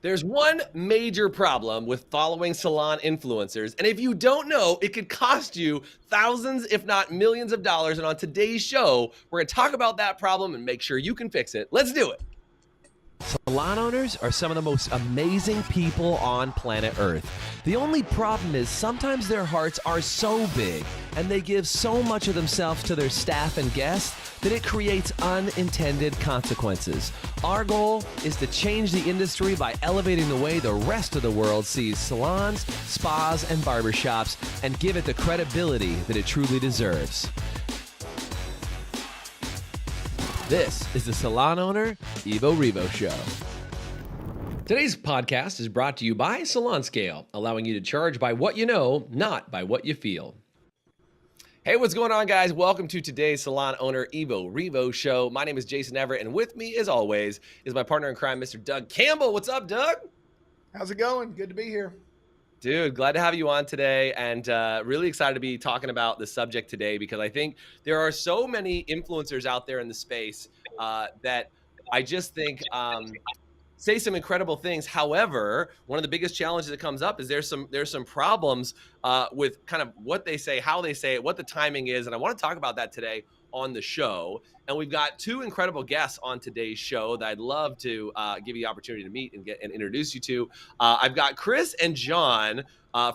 There's one major problem with following salon influencers, and if you don't know, it could cost you thousands, if not millions of dollars. And on today's show, we're going to talk about that problem and make sure you can fix it. Let's do it. Salon owners are some of the most amazing people on planet Earth. The only problem is sometimes their hearts are so big and they give so much of themselves to their staff and guests that it creates unintended consequences. Our goal is to change the industry by elevating the way the rest of the world sees salons, spas, and barbershops and give it the credibility that it truly deserves. This is the Salon Owner Evo Revo Show. Today's podcast is brought to you by Salon Scale, allowing you to charge by what you know, not by what you feel. Hey, what's going on, guys? Welcome to today's Salon Owner Evo Revo Show. My name is Jason Everett, and with me, as always, is my partner in crime, Mr. Doug Campbell. What's up, Doug? How's it going? Good to be here. Dude, glad to have you on today, and really excited to be talking about the subject today because I think there are so many influencers out there in the space that I just think say some incredible things. However, one of the biggest challenges that comes up is there's some problems with kind of what they say, how they say it, what the timing is, and I want to talk about that today on the show. And we've got two incredible guests on today's show that I'd love to give you the opportunity to meet and introduce you to. I've got Chris and John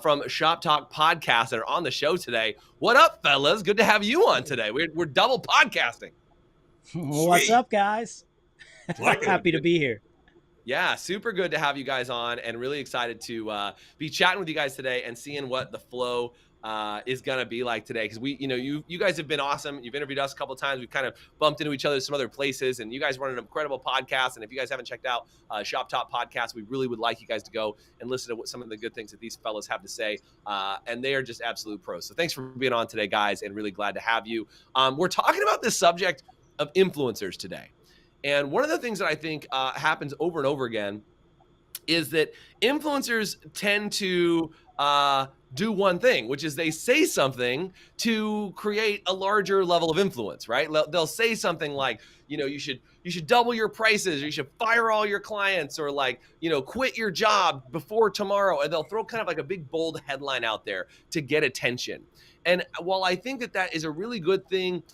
from Shop Talk Podcast that are on the show today. What up, fellas? Good to have you on today. We're double podcasting. What's up, guys? Happy to be here. Yeah, super good to have you guys on, and really excited to be chatting with you guys today and seeing what the flow is gonna be like today. Because you guys have been awesome. You've interviewed us a couple of times. We've kind of bumped into each other some other places, and you guys run an incredible podcast. And if you guys haven't checked out Shop Top Podcast, we really would like you guys to go and listen to what some of the good things that these fellas have to say. And they are just absolute pros. So thanks for being on today, guys, and really glad to have you. We're talking about this subject of influencers today. And one of the things that I think happens over and over again is that influencers tend to do one thing, which is they say something to create a larger level of influence, right? They'll say something like, you should double your prices, or you should fire all your clients, or quit your job before tomorrow. And they'll throw kind of like a big bold headline out there to get attention. And while I think that is a really good thing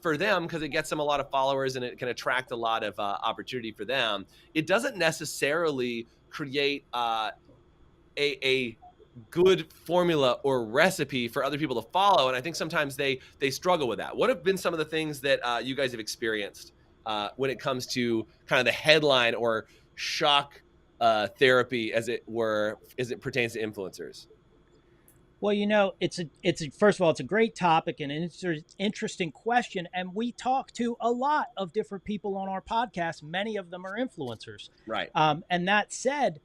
for them, because it gets them a lot of followers and it can attract a lot of opportunity for them, it doesn't necessarily create a good formula or recipe for other people to follow. And I think sometimes they struggle with that. What have been some of the things that you guys have experienced when it comes to kind of the headline or shock therapy, as it pertains to influencers? Well, first of all, it's a great topic and an interesting question. And we talk to a lot of different people on our podcast. Many of them are influencers. Right. And that said,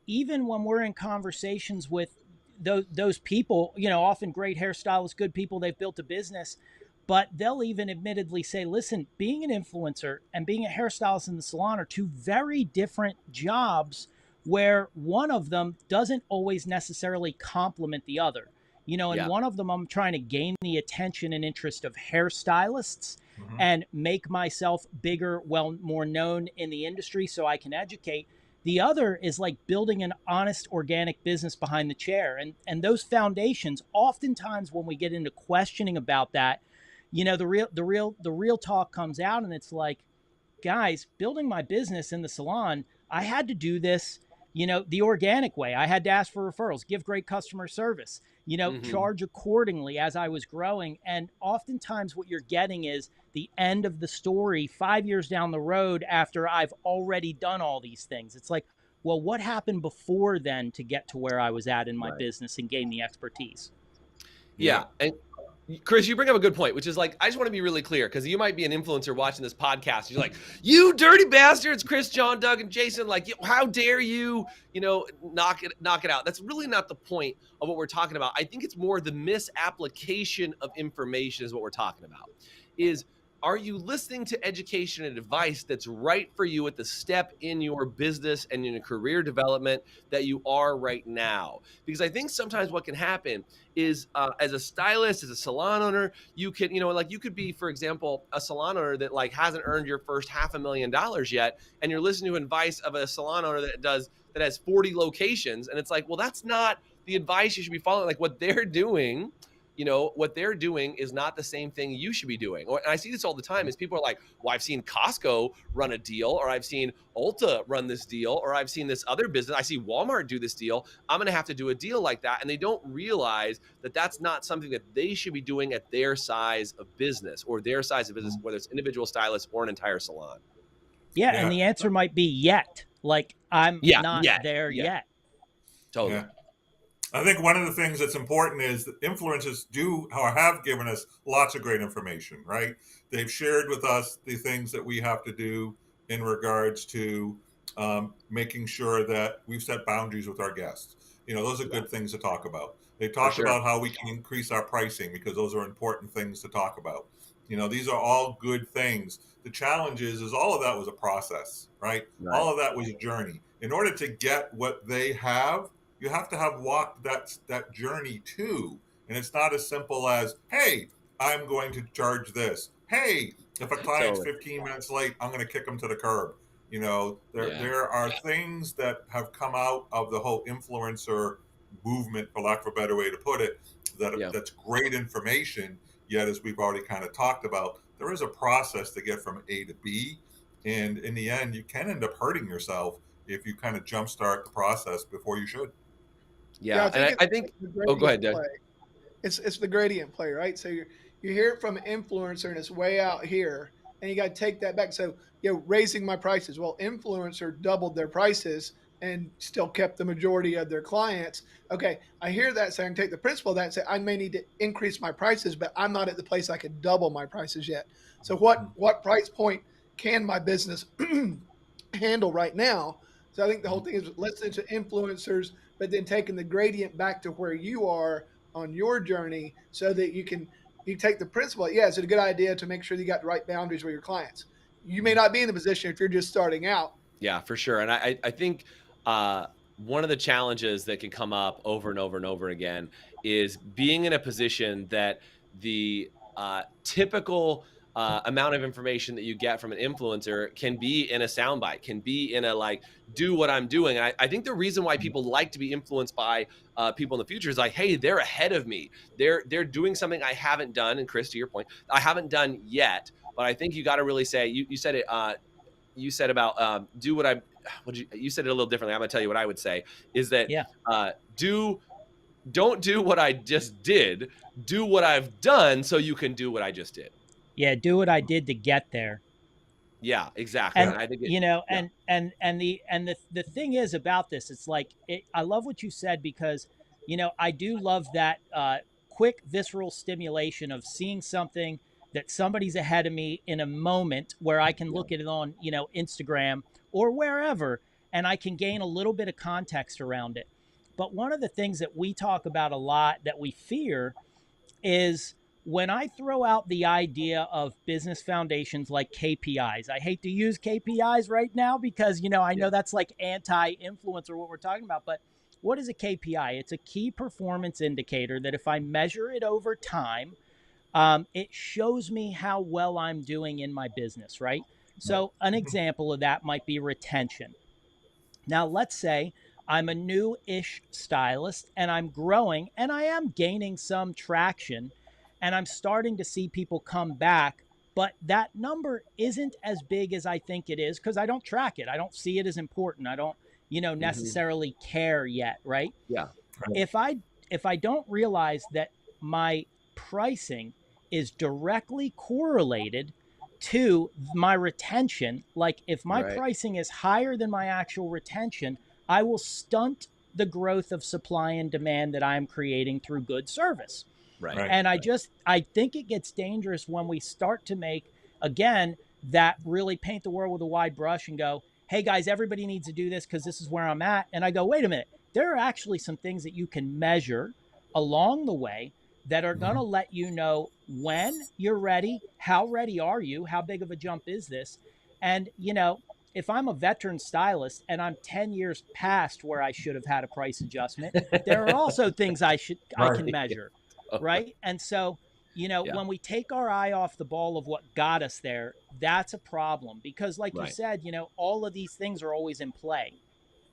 even when we're in conversations with those people, often great hairstylists, good people, they've built a business, but they'll even admittedly say, listen, being an influencer and being a hairstylist in the salon are two very different jobs, where one of them doesn't always necessarily complement the other. One of them, I'm trying to gain the attention and interest of hairstylists and make myself bigger, more known in the industry so I can educate. The other is like building an honest, organic business behind the chair. And those foundations, oftentimes when we get into questioning about that, the real talk comes out, and it's like, guys, building my business in the salon, I had to do this the organic way. I had to ask for referrals, give great customer service, charge accordingly as I was growing. And oftentimes what you're getting is the end of the story 5 years down the road after I've already done all these things. It's like, well, what happened before then to get to where I was at in my business and gain the expertise? Yeah. And Chris, you bring up a good point, which is I just want to be really clear, because you might be an influencer watching this podcast. You're like, you dirty bastards, Chris, John, Doug, and Jason, how dare you, knock it out. That's really not the point of what we're talking about. I think it's more the misapplication of information is what we're talking about. Is are you listening to education and advice that's right for you at the step in your business and in your career development that you are right now? Because I think sometimes what can happen is, as a stylist, as a salon owner, you can, like you could be, for example, a salon owner that like hasn't earned your first $500,000 yet, and you're listening to advice of a salon owner that has 40 locations, and it's like, well, that's not the advice you should be following. Like what they're doing is not the same thing you should be doing. And I see this all the time is people are like, well, I've seen Costco run a deal, or I've seen Ulta run this deal, or I've seen this other business. I see Walmart do this deal. I'm going to have to do a deal like that. And they don't realize that that's not something that they should be doing at their size of business or their size of business, whether it's individual stylist or an entire salon. Yeah. And the answer might be yet. Like, I'm not there yet. Totally. Yeah. I think one of the things that's important is that influencers do or have given us lots of great information, right? They've shared with us the things that we have to do in regards to making sure that we've set boundaries with our guests. Those are good things to talk about. They talked about how we can increase our pricing because those are important things to talk about. These are all good things. The challenge is all of that was a process, right? All of that was a journey. In order to get what they have, you have to have walked that journey too. And it's not as simple as, hey, I'm going to charge this. Hey, if a client's 15 minutes late, I'm going to kick them to the curb. There are things that have come out of the whole influencer movement, for lack of a better way to put it, that's great information. Yet, as we've already kind of talked about, there is a process to get from A to B. And in the end, you can end up hurting yourself if you kind of jumpstart the process before you should. Yeah, and I think. Oh, go ahead, Doug. It's the gradient play, right? So you hear it from an influencer and it's way out here, and you got to take that back. So raising my prices. Well, influencer doubled their prices and still kept the majority of their clients. Okay, I hear that, so I can take the principle of that and say I may need to increase my prices, but I'm not at the place I could double my prices yet. So what price point can my business handle right now? So I think the whole thing is listening to influencers, but then taking the gradient back to where you are on your journey so that you take the principle. Yeah, it's a good idea to make sure you got the right boundaries with your clients. You may not be in the position if you're just starting out. Yeah, for sure. And I think one of the challenges that can come up over and over and over again is being in a position that the typical amount of information that you get from an influencer can be in a soundbite, can be in a like, do what I'm doing. And I think the reason why people like to be influenced by people in the future is like, hey, they're ahead of me. They're doing something I haven't done. And Chris, to your point, I haven't done yet. But I think you got to really say, you said it. You said about do what I. You said it a little differently. I'm gonna tell you what I would say is that don't do what I just did. Do what I've done so you can do what I just did. Yeah, do what I did to get there. Yeah, exactly. And I think the thing is about this, it's like I love what you said because I do love that quick visceral stimulation of seeing something that somebody's ahead of me in a moment where I can look at it on Instagram or wherever, and I can gain a little bit of context around it. But one of the things that we talk about a lot that we fear is when I throw out the idea of business foundations like KPIs. I hate to use KPIs right now because, I know that's like anti-influencer what we're talking about, but what is a KPI? It's a key performance indicator that if I measure it over time, it shows me how well I'm doing in my business, right? So an example of that might be retention. Now, let's say I'm a new-ish stylist and I'm growing and I am gaining some traction and I'm starting to see people come back, but that number isn't as big as I think it is because I don't track it. I don't see it as important. I don't, necessarily care yet, right? Yeah. If I don't realize that my pricing is directly correlated to my retention, like if my pricing is higher than my actual retention, I will stunt the growth of supply and demand that I'm creating through good service. Right. And I think it gets dangerous when we start to make, again, that really paint the world with a wide brush and go, hey guys, everybody needs to do this because this is where I'm at. And I go, wait a minute, there are actually some things that you can measure along the way that are going to let you know when you're ready, how ready are you, how big of a jump is this? And, if I'm a veteran stylist and I'm 10 years past where I should have had a price adjustment, there are also things I Right. can measure, Totally. right? And so, Yeah. when we take our eye off the ball of what got us there, that's a problem because like you Right. said, all of these things are always in play.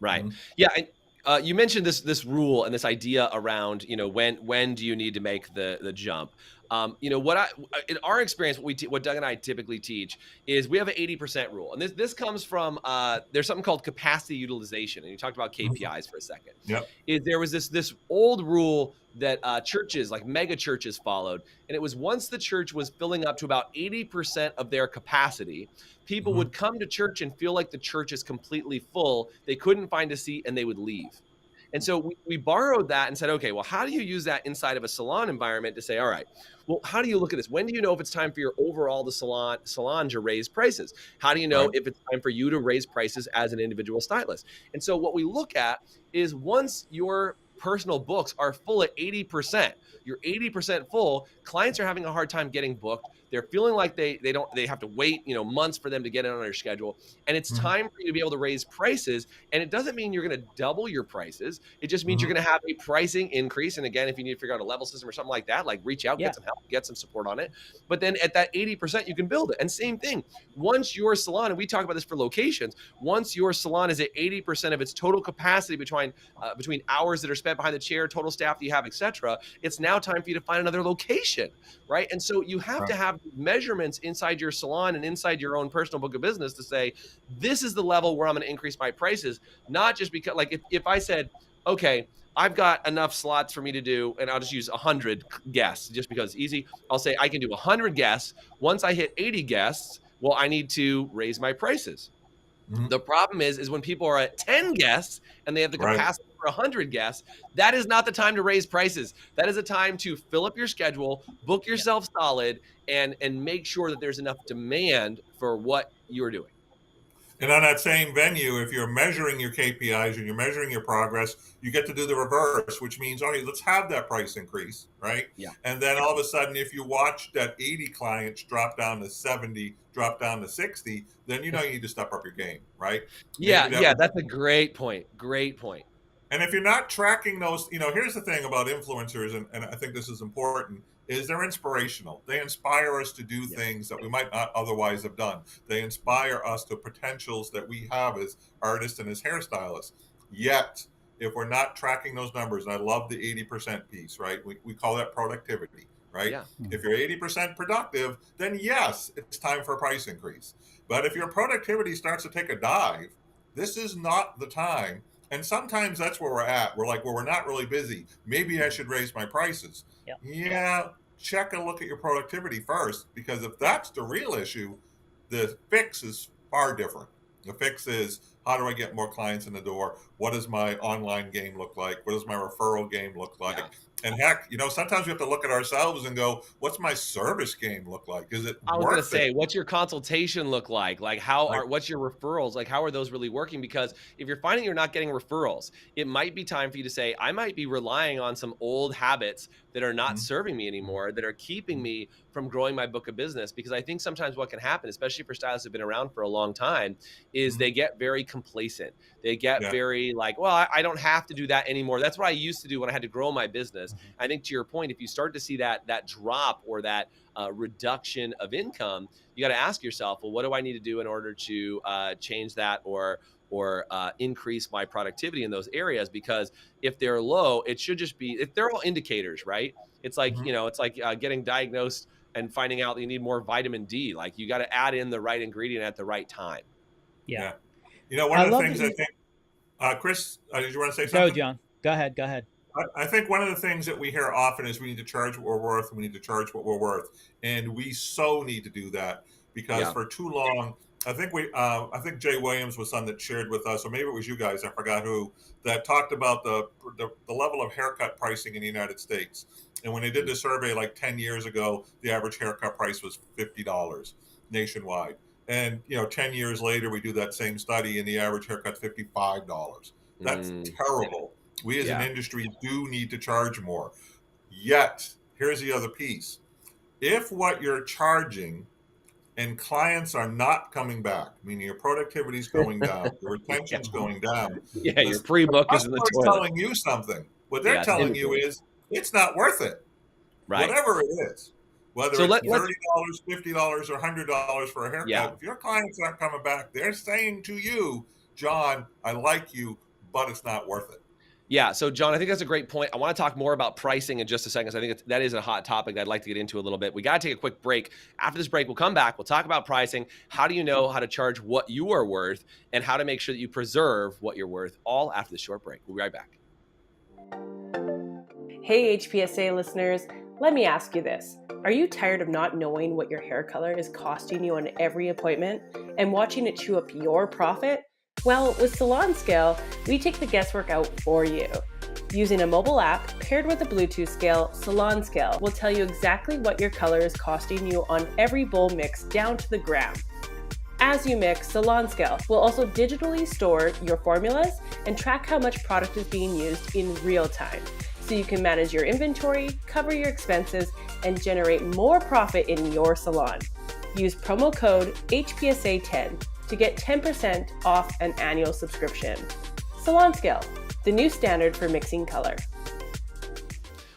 Right. Mhm. Yeah. And you mentioned this rule and this idea around when do you need to make the jump. What I in our experience, what Doug and I typically teach is we have an 80% rule, and this comes from there's something called capacity utilization, and you talked about Mhm. KPIs for a second. Yep. Is there was this old rule that churches like mega churches followed, and it was once the church was filling up to about 80% of their capacity, people Mhm. would come to church and feel like the church is completely full. They couldn't find a seat and they would leave. And so we borrowed that and said, okay, well, how do you use that inside of a salon environment to say, all right, well, how do you look at this? When do you know if it's time for your overall the salon to raise prices? How do you know Right. if it's time for you to raise prices as an individual stylist? And so what we look at is once your personal books are full at 80%, you're 80% full, clients are having a hard time getting booked. They're feeling like they have to wait, months for them to get in on their schedule. And it's Mhm. time for you to be able to raise prices. And it doesn't mean you're going to double your prices. It just means you're Mhm. going to have a pricing increase. And again, if you need to figure out a level system or something like that, like reach out, Yeah. get some help, get some support on it. But then at that 80%, you can build it. And same thing, once your salon, and we talk about this for locations, once your salon is at 80% of its total capacity between hours that are spent behind the chair, total staff that you have, etc., it's now time for you to find another location, right? And so you have Right. to have measurements inside your salon and inside your own personal book of business to say, this is the level where I'm going to increase my prices, not just because, like, if I said, okay, I've got enough slots for me to do, and I'll just use 100 guests just because it's easy. I'll say I can do 100 guests. Once I hit 80 guests, well, I need to raise my prices. Mhm. The problem is when people are at 10 guests and they have the Right. capacity for 100 guests, that is not the time to raise prices. That is a time to fill up your schedule, book Yeah. yourself solid, and make sure that there's enough demand for what you're doing. And on that same venue, if you're measuring your KPIs and you're measuring your progress, you get to do the reverse, which means, okay, let's have that price increase, right? Yeah. And then all of a sudden, if you watch that 80 clients drop down to 70, drop down to 60, then you need to step up your game, right? Yeah, Maybe that yeah, would. that's a great point. Great point. And if you're not tracking those, here's the thing about influencers, and I think this is important, is they're inspirational. They inspire us to do Yeah. things that we might not otherwise have done. They inspire us to potentials that we have as artists and as hairstylists. Yet, if we're not tracking those numbers, and I love the 80% piece, right? We call that productivity, right? Yeah. If you're 80% productive, then yes, it's time for a price increase. But if your productivity starts to take a dive, this is not the time. And sometimes that's where we're at. We're like, well, we're not really busy. Maybe I should raise my prices. Yeah. Yeah, check and look at your productivity first, because if that's the real issue, the fix is far different. The fix is, how do I get more clients in the door? What does my online game look like? What does my referral game look like? Yeah. And heck, sometimes we have to look at ourselves and go, what's my service game look like? Is it I was gonna worth it? say, what's your consultation look like? Like, Like, what's your referrals? Like, how are those really working? Because if you're finding you're not getting referrals, it might be time for you to say, I might be relying on some old habits that are not mm, serving me anymore, that are keeping mm, me from growing my book of business. Because I think sometimes what can happen, especially for stylists who've been around for a long time, is mm, they get very complacent. They get yeah. very like, well, I don't have to do that anymore. That's what I used to do when I had to grow my business. Mhm. I think to your point, if you start to see that drop or that reduction of income, you got to ask yourself, well, what do I need to do in order to change that or increase my productivity in those areas? Because if they're low, it should just be, if they're all indicators, right? It's like, Mhm. it's like getting diagnosed and finding out that you need more vitamin D. Like you got to add in the right ingredient at the right time. Yeah. Yeah. One I of the love that things I you think, Chris, did you want to say go, something? John. Go ahead. Go ahead. I think one of the things that we hear often is we need to charge what we're worth. We need to charge what we're worth, and we so need to do that, because Yeah. for too long, I think Jay Williams was someone that shared with us, or maybe it was you guys, I forgot who, that talked about the level of haircut pricing in the United States. And when they did the survey like 10 years ago, the average haircut price was $50 nationwide. And 10 years later, we do that same study, and the average haircut's $55. That's Mm, terrible. We as an yeah. industry do need to charge more. Yet, here's the other piece. If what you're charging and clients are not coming back, meaning your productivity is going down, your Yeah. retention's going down, Yeah, your the pre-book is in the customer is toilet. telling you something. What they're Yeah, it's telling you inventory. is it's not worth it, Right. whatever it is. Whether So it's let's $30, $50, or $100 for a haircut, yeah. if your clients aren't coming back, they're saying to you, John, I like you, but it's not worth it. Yeah. So, John, I think that's a great point. I want to talk more about pricing in just a second. So I think that is a hot topic that I'd like to get into a little bit. We got to take a quick break. After this break, we'll come back. We'll talk about pricing. How do you know how to charge what you are worth and how to make sure that you preserve what you're worth, all after the short break. We'll be right back. Hey, HPSA listeners, let me ask you this. Are you tired of not knowing what your hair color is costing you on every appointment and watching it chew up your profit? Well, with Salon Scale, we take the guesswork out for you. Using a mobile app paired with a Bluetooth scale, Salon Scale will tell you exactly what your color is costing you on every bowl mix down to the gram. As you mix, Salon Scale will also digitally store your formulas and track how much product is being used in real time, so you can manage your inventory, cover your expenses, and generate more profit in your salon. Use promo code HPSA10 to get 10% off an annual subscription. Salon Scale, the new standard for mixing color.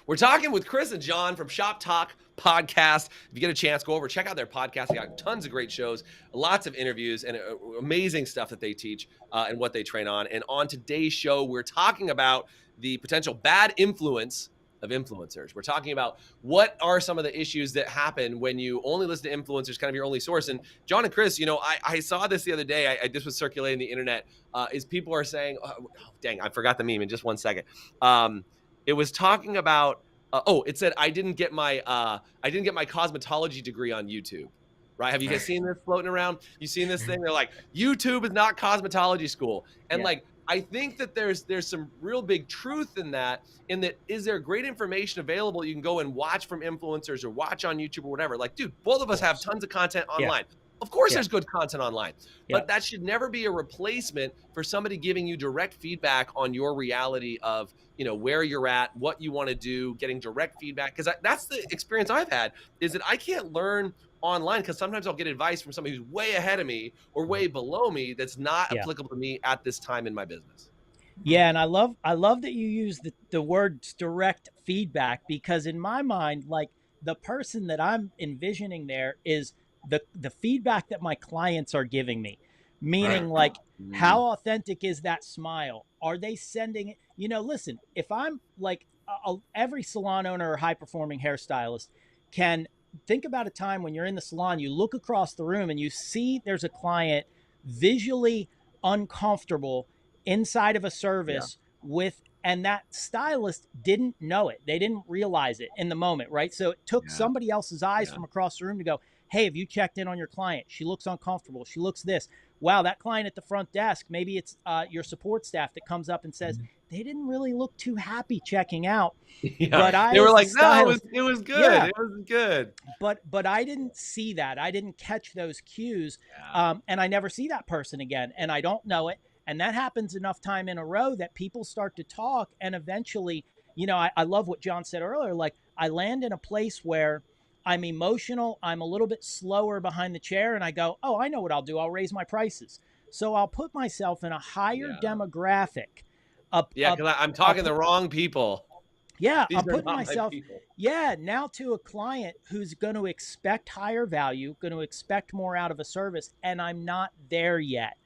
We're talking with Chris and John from Shop Talk Podcast. If you get a chance, go over, check out their podcast. They got tons of great shows, lots of interviews, and amazing stuff that they teach and what they train on. And on today's show, we're talking about the potential bad influence of influencers. We're talking about what are some of the issues that happen when you only listen to influencers, kind of your only source. And John and Chris, I saw this the other day. This was circulating the internet. Is people are saying, oh, dang, I forgot the meme in just 1 second. It was talking about, it said, I didn't get my cosmetology degree on YouTube. Right? Have you guys seen this floating around? You seen this thing? They're like, YouTube is not cosmetology school. And I think that there's some real big truth in that, is there great information available you can go and watch from influencers or watch on YouTube or whatever? Like, dude, both of us have tons of content online. Of course, there's good content online, but that should never be a replacement for somebody giving you direct feedback on your reality of, where you're at, what you want to do, getting direct feedback. Because that's the experience I've had, is that I can't learn online because sometimes I'll get advice from somebody who's way ahead of me or way below me that's not applicable to me at this time in my business. Yeah, and I love that you use the word direct feedback, because in my mind, like, the person that I'm envisioning there is the feedback that my clients are giving me. Meaning, like, how authentic is that smile? Are they sending it? Listen, if I'm like every salon owner or high performing hairstylist can think about a time when you're in the salon, you look across the room and you see there's a client visually uncomfortable inside of a service and that stylist didn't know it. They didn't realize it in the moment, right? So it took somebody else's eyes from across the room to go, hey, have you checked in on your client? She looks uncomfortable. She looks this. Wow, that client at the front desk, maybe it's your support staff that comes up and says, they didn't really look too happy checking out. But they were like, no, it was good. Yeah. It was good. But I didn't see that. I didn't catch those cues. And I never see that person again. And I don't know it. And that happens enough time in a row that people start to talk. And eventually, I love what John said earlier. Like, I land in a place where I'm emotional. I'm a little bit slower behind the chair. And I go, oh, I know what I'll do. I'll raise my prices. So I'll put myself in a higher demographic. Because I'm talking the wrong people. Yeah, I'm putting myself, now to a client who's going to expect higher value, going to expect more out of a service, and I'm not there yet.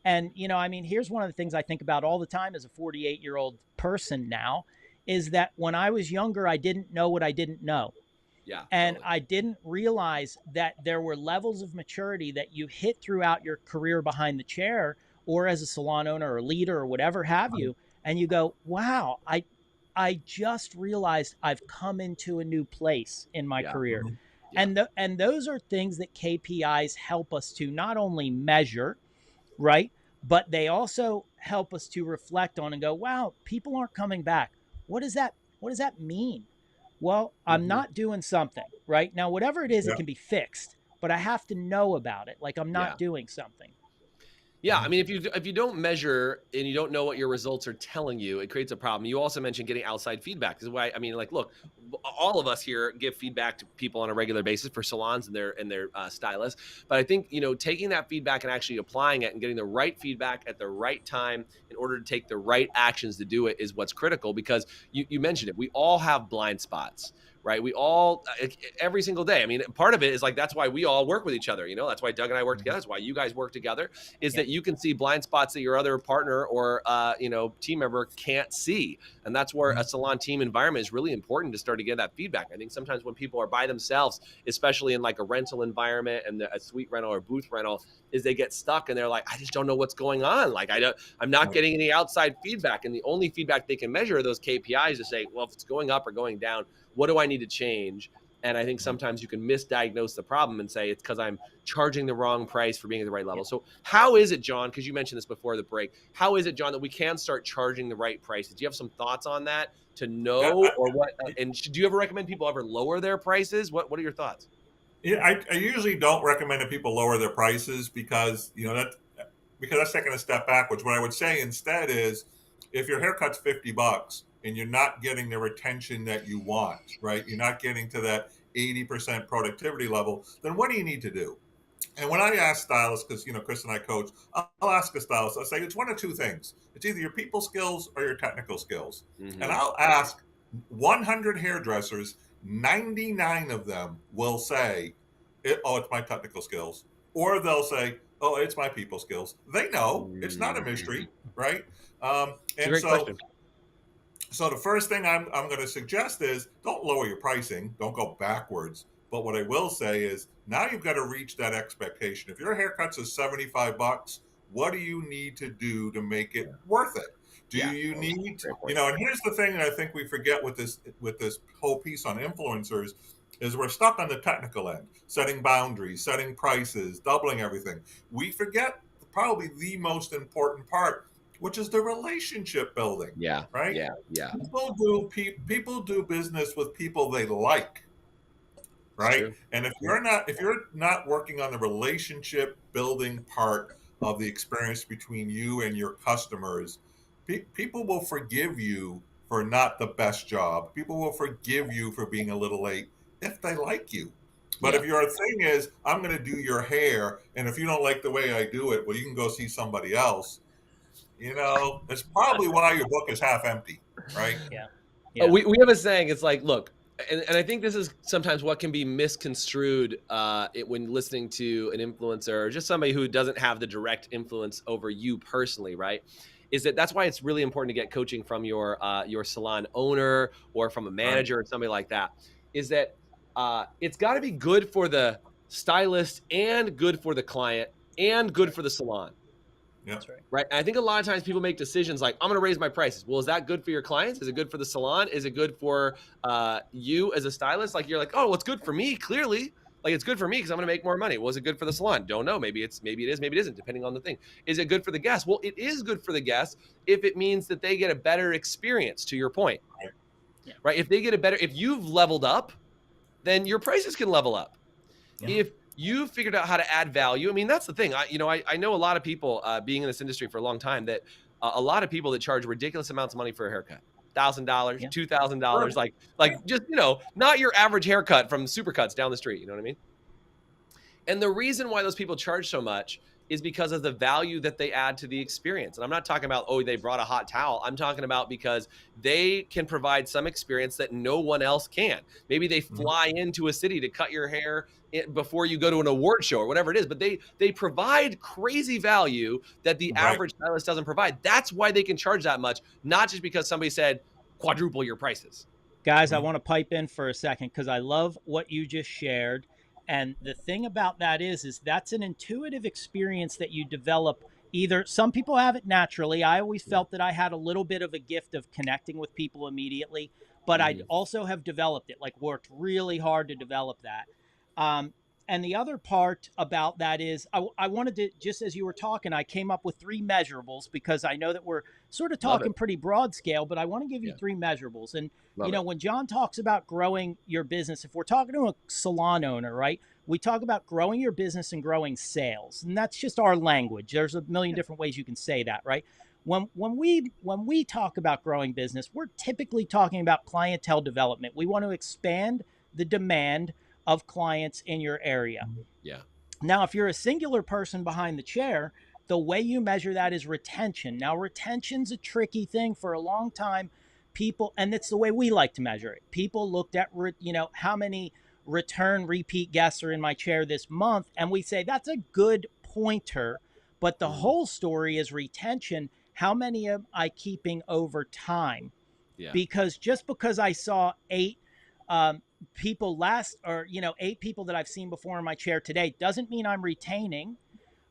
And, here's one of the things I think about all the time as a 48-year-old person now, is that when I was younger, I didn't know what I didn't know. Yeah. And I didn't realize that there were levels of maturity that you hit throughout your career behind the chair or as a salon owner or leader or whatever have you. And you go, wow, I just realized I've come into a new place in my career. Yeah. And those are things that KPIs help us to not only measure, right, but they also help us to reflect on and go, wow, people aren't coming back. What does that mean? Well, I'm not doing something, right? Now, whatever it is, it can be fixed, but I have to know about it. Like, I'm not doing something. Yeah, I mean, if you don't measure and you don't know what your results are telling you, it creates a problem. You also mentioned getting outside feedback. This is why I mean, like, look, all of us here give feedback to people on a regular basis for salons and their stylists. But I think taking that feedback and actually applying it and getting the right feedback at the right time in order to take the right actions to do it is what's critical. Because you mentioned it, we all have blind spots. Right. We all every single day. I mean, part of it is like that's why we all work with each other. That's why Doug and I work together. That's why you guys work together is that you can see blind spots that your other partner or team member can't see, and that's where a salon team environment is really important to start to get that feedback. I think sometimes when people are by themselves, especially in like a rental environment and a suite rental or booth rental, is they get stuck and they're like, I just don't know what's going on. Like I'm not getting any outside feedback, and the only feedback they can measure are those KPIs to say, well, if it's going up or going down, what do I need to change? And I think sometimes you can misdiagnose the problem and say it's because I'm charging the wrong price for being at the right level. So how is it, John, because you mentioned this before the break, how is it, John, that we can start charging the right prices? Do you have some thoughts on that to know or what? And do you ever recommend people ever lower their prices? What are your thoughts? Yeah, I usually don't recommend that people lower their prices because that's taking a step backwards. What I would say instead is, if your haircut's $50 and you're not getting the retention that you want, right? You're not getting to that 80% productivity level, then what do you need to do? And when I ask stylists, because Chris and I coach, I'll ask a stylist. I'll say it's one of two things. It's either your people skills or your technical skills. Mm-hmm. And I'll ask 100 hairdressers. 99 of them will say, "Oh, it's my technical skills," or they'll say, "Oh, it's my people skills." They know it's not a mystery, right? It's a And great question. so the first thing I'm going to suggest is don't lower your pricing. Don't go backwards. But what I will say is now you've got to reach that expectation. If your haircuts is $75, what do you need to do to make it worth it? Do you need, and here's the thing that I think we forget with this whole piece on influencers is we're stuck on the technical end, setting boundaries, setting prices, doubling everything. We forget probably the most important part, which is the relationship building. Yeah. Right. Yeah. People do business with people they like. Right. And if you're not working on the relationship building part of the experience between you and your customers, people will forgive you for not the best job. People will forgive you for being a little late if they like you. But if your thing is, I'm going to do your hair, and if you don't like the way I do it, well, you can go see somebody else. It's probably why your book is half empty, right? Yeah. We have a saying. It's like, look, and I think this is sometimes what can be misconstrued when listening to an influencer or just somebody who doesn't have the direct influence over you personally, right? Is that's why it's really important to get coaching from your salon owner or from a manager or somebody like that. Is that it's got to be good for the stylist and good for the client and good for the salon. Yeah. That's right. Right. And I think a lot of times people make decisions like, I'm going to raise my prices. Well, is that good for your clients? Is it good for the salon? Is it good for you as a stylist? Like, you're like, oh, well, it's good for me, clearly. Like, it's good for me because I'm going to make more money. Well, is it good for the salon? Don't know. Maybe it is, maybe it isn't, depending on the thing. Is it good for the guests? Well, it is good for the guests if it means that they get a better experience, to your point. Right. If they get if you've leveled up, then your prices can level up. Yeah. If you figured out how to add value. I mean, that's the thing. I know a lot of people being in this industry for a long time that a lot of people that charge ridiculous amounts of money for a haircut, $1,000, $2,000, like just, not your average haircut from Supercuts down the street. You know what I mean? And the reason why those people charge so much is because of the value that they add to the experience. And I'm not talking about, oh, they brought a hot towel. I'm talking about because they can provide some experience that no one else can. Maybe they fly into a city to cut your hair before you go to an award show or whatever it is, but they provide crazy value that the average stylist doesn't provide. That's why they can charge that much, not just because somebody said quadruple your prices. Guys, I want to pipe in for a second because I love what you just shared. And the thing about that is that's an intuitive experience that you develop. Either some people have it naturally. I always felt that I had a little bit of a gift of connecting with people immediately, but I also have developed it, like worked really hard to develop that. And the other part about that is I wanted to, just as you were talking, I came up with 3 measurables because I know that we're sort of talking pretty broad scale, but I want to give you 3 measurables. And, when John talks about growing your business, if we're talking to a salon owner, right, we talk about growing your business and growing sales, and that's just our language. There's a million different ways you can say that, right? When we talk about growing business, we're typically talking about clientele development. We want to expand the demand of clients in your area. Yeah. Now, if you're a singular person behind the chair, the way you measure that is retention. Now, retention's a tricky thing for a long time. People, and it's the way we like to measure it. People looked at, how many repeat guests are in my chair this month, and we say that's a good pointer. But the whole story is retention. How many am I keeping over time? Yeah. Because just because I saw 8 people last, or 8 people that I've seen before in my chair today, doesn't mean I'm retaining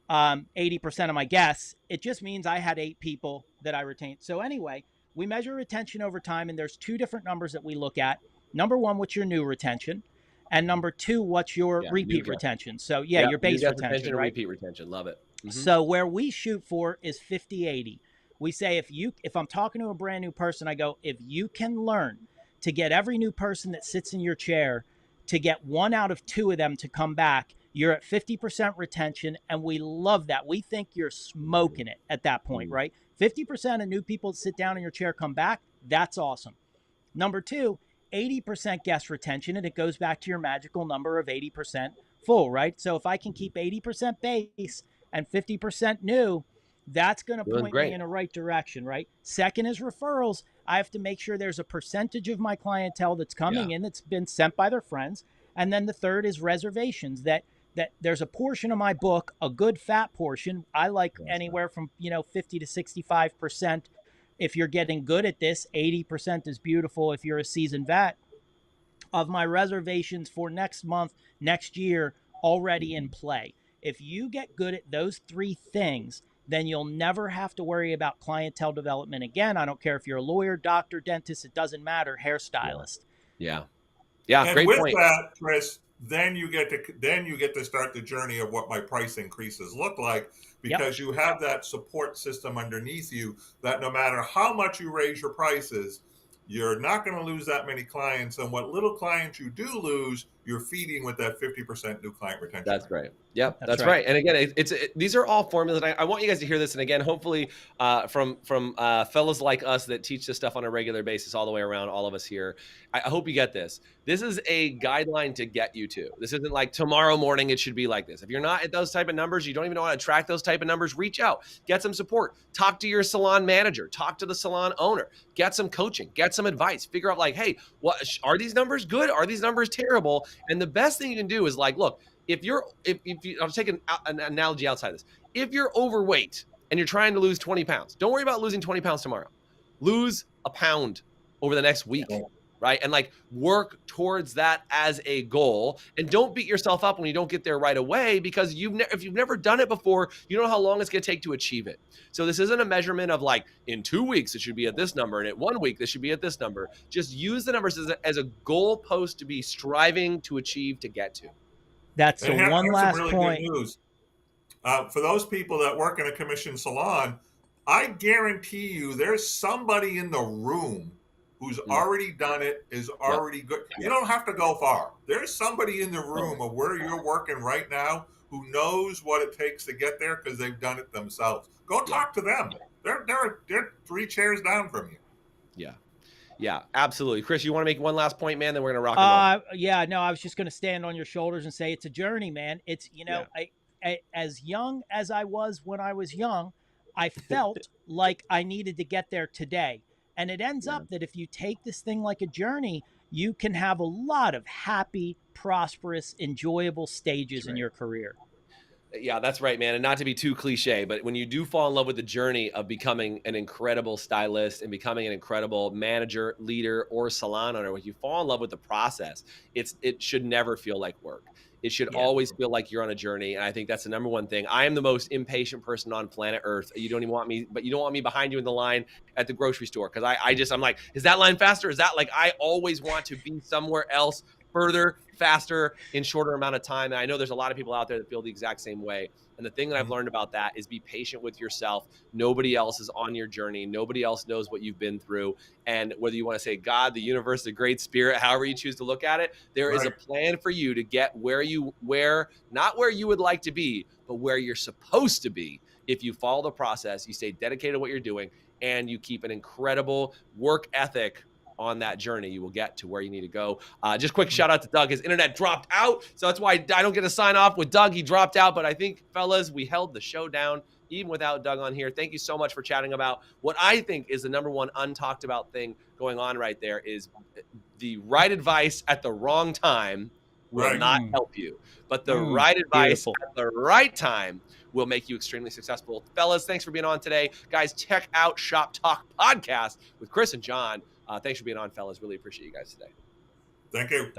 80% of my guests. It just means I had 8 people that I retained. So anyway, we measure retention over time, and there's 2 different numbers that we look at. Number 1, what's your new retention? And number 2, what's your repeat retention? So your base retention, right? Repeat retention. Love it. So where we shoot for is 50-80. We say if I'm talking to a brand new person, I go, if you can learn to get every new person that sits in your chair to get 1 out of 2 of them to come back, you're at 50% retention, and we love that. We think you're smoking it at that point, right? 50% of new people that sit down in your chair come back. That's awesome. Number 2, 80% guest retention, and it goes back to your magical number of 80% full, right? So if I can keep 80% base and 50% new, that's going to point me in the right direction, right? Second is referrals. I have to make sure there's a percentage of my clientele that's coming in that's been sent by their friends. And then the third is reservations, that there's a portion of my book, a good fat portion. I like anywhere from 50 to 65%. If you're getting good at this, 80% is beautiful if you're a seasoned vet, of my reservations for next month, next year, already in play. If you get good at those 3 things, then you'll never have to worry about clientele development again. I don't care if you're a lawyer, doctor, dentist, it doesn't matter, hairstylist. Yeah. And Great with point. that, Chris, then you get to start the journey of what my price increases look like, because you have that support system underneath you that no matter how much you raise your prices, you're not going to lose that many clients. And what little clients you do lose, you're feeding with that 50% new client retention. That's right. Yep, that's right. And again, these are all formulas. And I want you guys to hear this. And again, hopefully from fellows like us that teach this stuff on a regular basis all the way around, all of us here, I hope you get this. This is a guideline to get you to. This isn't like tomorrow morning it should be like this. If you're not at those type of numbers, you don't even know how to track those type of numbers, reach out, get some support, talk to your salon manager, talk to the salon owner, get some coaching, get some advice, figure out like, hey, what are these numbers good? Are these numbers terrible? And the best thing you can do is like, look, if you, I'll take an analogy outside this. If you're overweight and you're trying to lose 20 pounds, don't worry about losing 20 pounds tomorrow. Lose a pound over the next week, right? And like work towards that as a goal, and don't beat yourself up when you don't get there right away, because if you've never done it before, you don't know how long it's going to take to achieve it. So this isn't a measurement of like in 2 weeks it should be at this number, and at 1 week this should be at this number. Just use the numbers as a goal post to be striving to achieve, to get to. That's the one last really point. Good news. For those people that work in a commission salon, I guarantee you there's somebody in the room who's already done it, is already good. You don't have to go far. There's somebody in the room of where you're working right now who knows what it takes to get there because they've done it themselves. Go talk to them. They're 3 chairs down from you. Yeah, absolutely. Chris, you want to make one last point, man? Then we're going to rock and roll. Yeah, no, I was just going to stand on your shoulders and say it's a journey, man. It's, I as young as I was when I was young, I felt like I needed to get there today. And it ends up that if you take this thing like a journey, you can have a lot of happy, prosperous, enjoyable stages in your career. Yeah, that's right, man. And not to be too cliche, but when you do fall in love with the journey of becoming an incredible stylist and becoming an incredible manager, leader, or salon owner, when you fall in love with the process, it should never feel like work. It should always feel like you're on a journey. And I think that's the number one thing. I am the most impatient person on planet Earth. You don't even want me, but you don't want me behind you in the line at the grocery store. Cause I'm like, is that line faster? Is that like, I always want to be somewhere else further, faster, in shorter amount of time. And I know there's a lot of people out there that feel the exact same way. And the thing that I've learned about that is be patient with yourself. Nobody else is on your journey. Nobody else knows what you've been through. And whether you want to say God, the universe, the great spirit, however you choose to look at it, there is a plan for you to get not where you would like to be, but where you're supposed to be. If you follow the process, you stay dedicated to what you're doing, and you keep an incredible work ethic on that journey, you will get to where you need to go. Just quick shout out to Doug. His internet dropped out, so that's why I don't get to sign off with Doug. He dropped out, but I think, fellas, we held the show down even without Doug on here. Thank you so much for chatting about what I think is the number one untalked about thing going on right there is the right advice at the wrong time will not help you, but the right advice at the right time will make you extremely successful. Fellas, thanks for being on today. Guys, check out Shop Talk Podcast with Chris and John. Thanks for being on, fellas. Really appreciate you guys today. Thank you.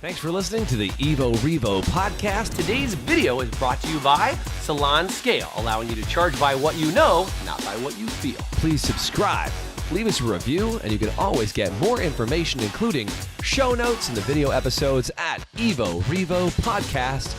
Thanks for listening to the Evo Revo podcast. Today's video is brought to you by Salon Scale, allowing you to charge by what you know, not by what you feel. Please subscribe, leave us a review, and you can always get more information, including show notes and the video episodes at evorevopodcast.com.